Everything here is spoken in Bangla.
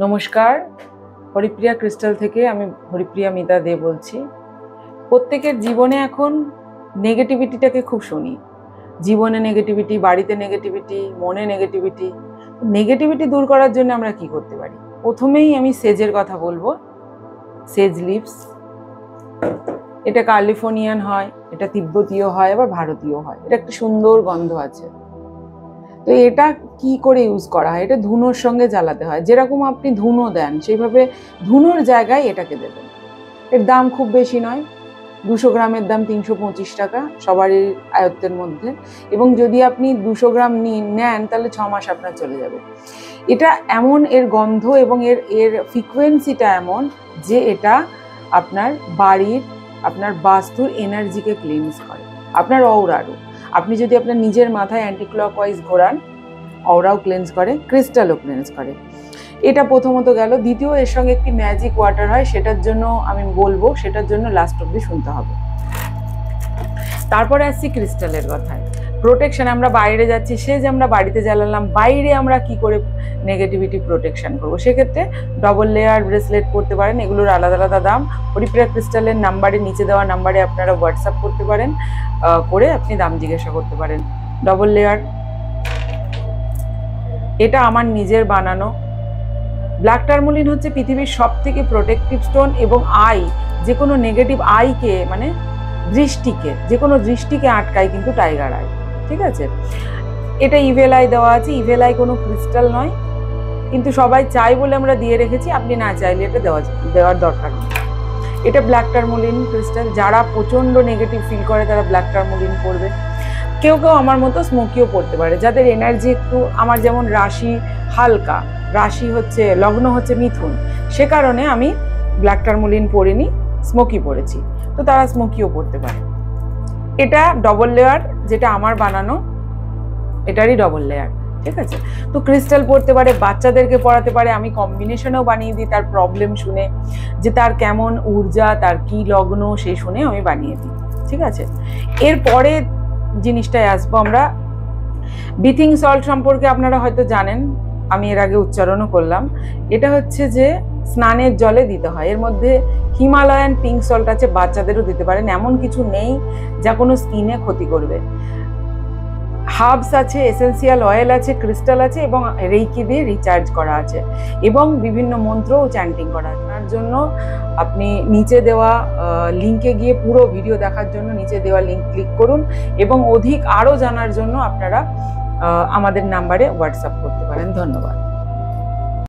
নমস্কার, হরিপ্রিয়া ক্রিস্টাল থেকে আমি হরিপ্রিয়া মিতা দে বলছি। প্রত্যেকের জীবনে এখন নেগেটিভিটিটাকে খুব শুনি। জীবনে নেগেটিভিটি, বাড়িতে নেগেটিভিটি, মনে নেগেটিভিটি। নেগেটিভিটি দূর করার জন্য আমরা কি করতে পারি? প্রথমেই আমি সেজের কথা বলবো। সেজ লিভস, এটা ক্যালিফোর্নিয়ান হয়, এটা তিব্বতীয় হয়, আবার ভারতীয় হয়। এটা একটা সুন্দর গন্ধ আছে। তো এটা কি করে ইউজ করা হয়? এটা ধুনোর সঙ্গে জ্বালাতে হয়। যেরকম আপনি ধুনো দেন সেইভাবে ধুনোর জায়গায় এটাকে দেবেন। এর দাম খুব বেশি নয়, 200 গ্রামের দাম 325 টাকা সবারই আয়ত্তের মধ্যে। এবং যদি আপনি 200 গ্রাম নেন তাহলে 6 মাস আপনার চলে যাবে। এটা এমন, এর গন্ধ এবং এর ফ্রিকোয়েন্সিটা এমন যে এটা আপনার বাড়ির, আপনার বাস্তুর এনার্জিকে ক্লিনস করে, আপনার অউরারও। আপনি যদি আপনার নিজের মাথায় অ্যান্টি ক্লকওয়াইজ ঘোরান, অউরাও ক্লেন্স করে, ক্রিস্টালও ক্লেন্স করে। এটা প্রথমত গেল। দ্বিতীয়, এর সঙ্গে একটি ম্যাজিক ওয়াটার হয়, সেটার জন্য আমি বলবো, সেটার জন্য লাস্ট অব্দি শুনতে হবে। তারপরে আসছি ক্রিস্টালের কথায়। প্রোটেকশন, আমরা বাইরে যাচ্ছি, সে যে আমরা বাড়িতে জ্বালালাম, বাইরে আমরা কি করে নেগেটিভিটি প্রোটেকশন করবো? সেক্ষেত্রে ডবল লেয়ার ব্রেসলেট করতে পারেন। এগুলোর আলাদা আলাদা দাম। হরিপ্রিয়া ক্রিস্টালের নাম্বারে, নিচে দেওয়া নাম্বারে আপনারা হোয়াটসঅ্যাপ করতে পারেন, করে আপনি দাম জিজ্ঞাসা করতে পারেন। ডবল লেয়ার, এটা আমার নিজের বানানো। ব্ল্যাক টার্মোলিন হচ্ছে পৃথিবীর সব থেকে প্রোটেক্টিভ স্টোন এবং যে কোনো নেগেটিভ আইকে, মানে দৃষ্টিকে, যে কোনো দৃষ্টিকে আটকায় কিন্তু টাইগার আই। ঠিক আছে? এটা ইভেল আই দেওয়া আছে। ইভেল আই কোনো ক্রিস্টাল নয়, কিন্তু সবাই চাই বলে আমরা দিয়ে রেখেছি। আপনি না চাইলে এটা দেওয়ার দরকার নেই। এটা ব্ল্যাক টার্মোলিন ক্রিস্টাল। যারা প্রচণ্ড নেগেটিভ ফিল করে তারা ব্ল্যাক টার্মোলিন করবে। কেউ কেউ আমার মতো স্মোকিও পড়তে পারে, যাদের এনার্জি একটু, আমার যেমন রাশি হালকা, রাশি হচ্ছে, লগ্ন হচ্ছে মিথুন, সে কারণে আমি ব্ল্যাক টার্মোলিন পরিনি, স্মোকি পরেছি। তো তারা স্মোকিও পড়তে পারে। এটা ডবল লেয়ার, যেটা আমার বানানো, এটারই ডবল লেয়ার। ঠিক আছে? তো ক্রিস্টাল পড়তে পারে, বাচ্চাদেরকে পড়াতে পারে। আমি কম্বিনেশনেও বানিয়ে দিই, তার প্রবলেম শুনে, যে তার কেমন ঊর্জা, তার কি লগ্ন, সেই শুনে আমি বানিয়ে দিই। ঠিক আছে? এরপরে জিনিসটায় আসবো আমরা। ব্রিথিং সল্ট সম্পর্কে আপনারা হয়তো জানেন, আমি এর আগে উচ্চারণও করলাম। এটা হচ্ছে যে স্নানের জলে দিতে হয়। এর মধ্যে হিমালয়ান পিঙ্ক সল্ট আছে, বাচ্চাদেরও দিতে পারেন। এমন কিছু নেই যা কোনো স্কিনে ক্ষতি করবে। হার্বস আছে, এসেন্সিয়াল অয়েল আছে, ক্রিস্টাল আছে, এবং রেইকি দিয়ে রিচার্জ করা আছে, এবং বিভিন্ন মন্ত্র ও চ্যান্টিং করা আছে। তার জন্য আপনি নিচে দেওয়া লিঙ্কে গিয়ে পুরো ভিডিও দেখার জন্য নিচে দেওয়া লিঙ্ক ক্লিক করুন, এবং অধিক আরও জানার জন্য আপনারা আমাদের নাম্বারে হোয়াটসঅ্যাপ করতে পারেন। ধন্যবাদ।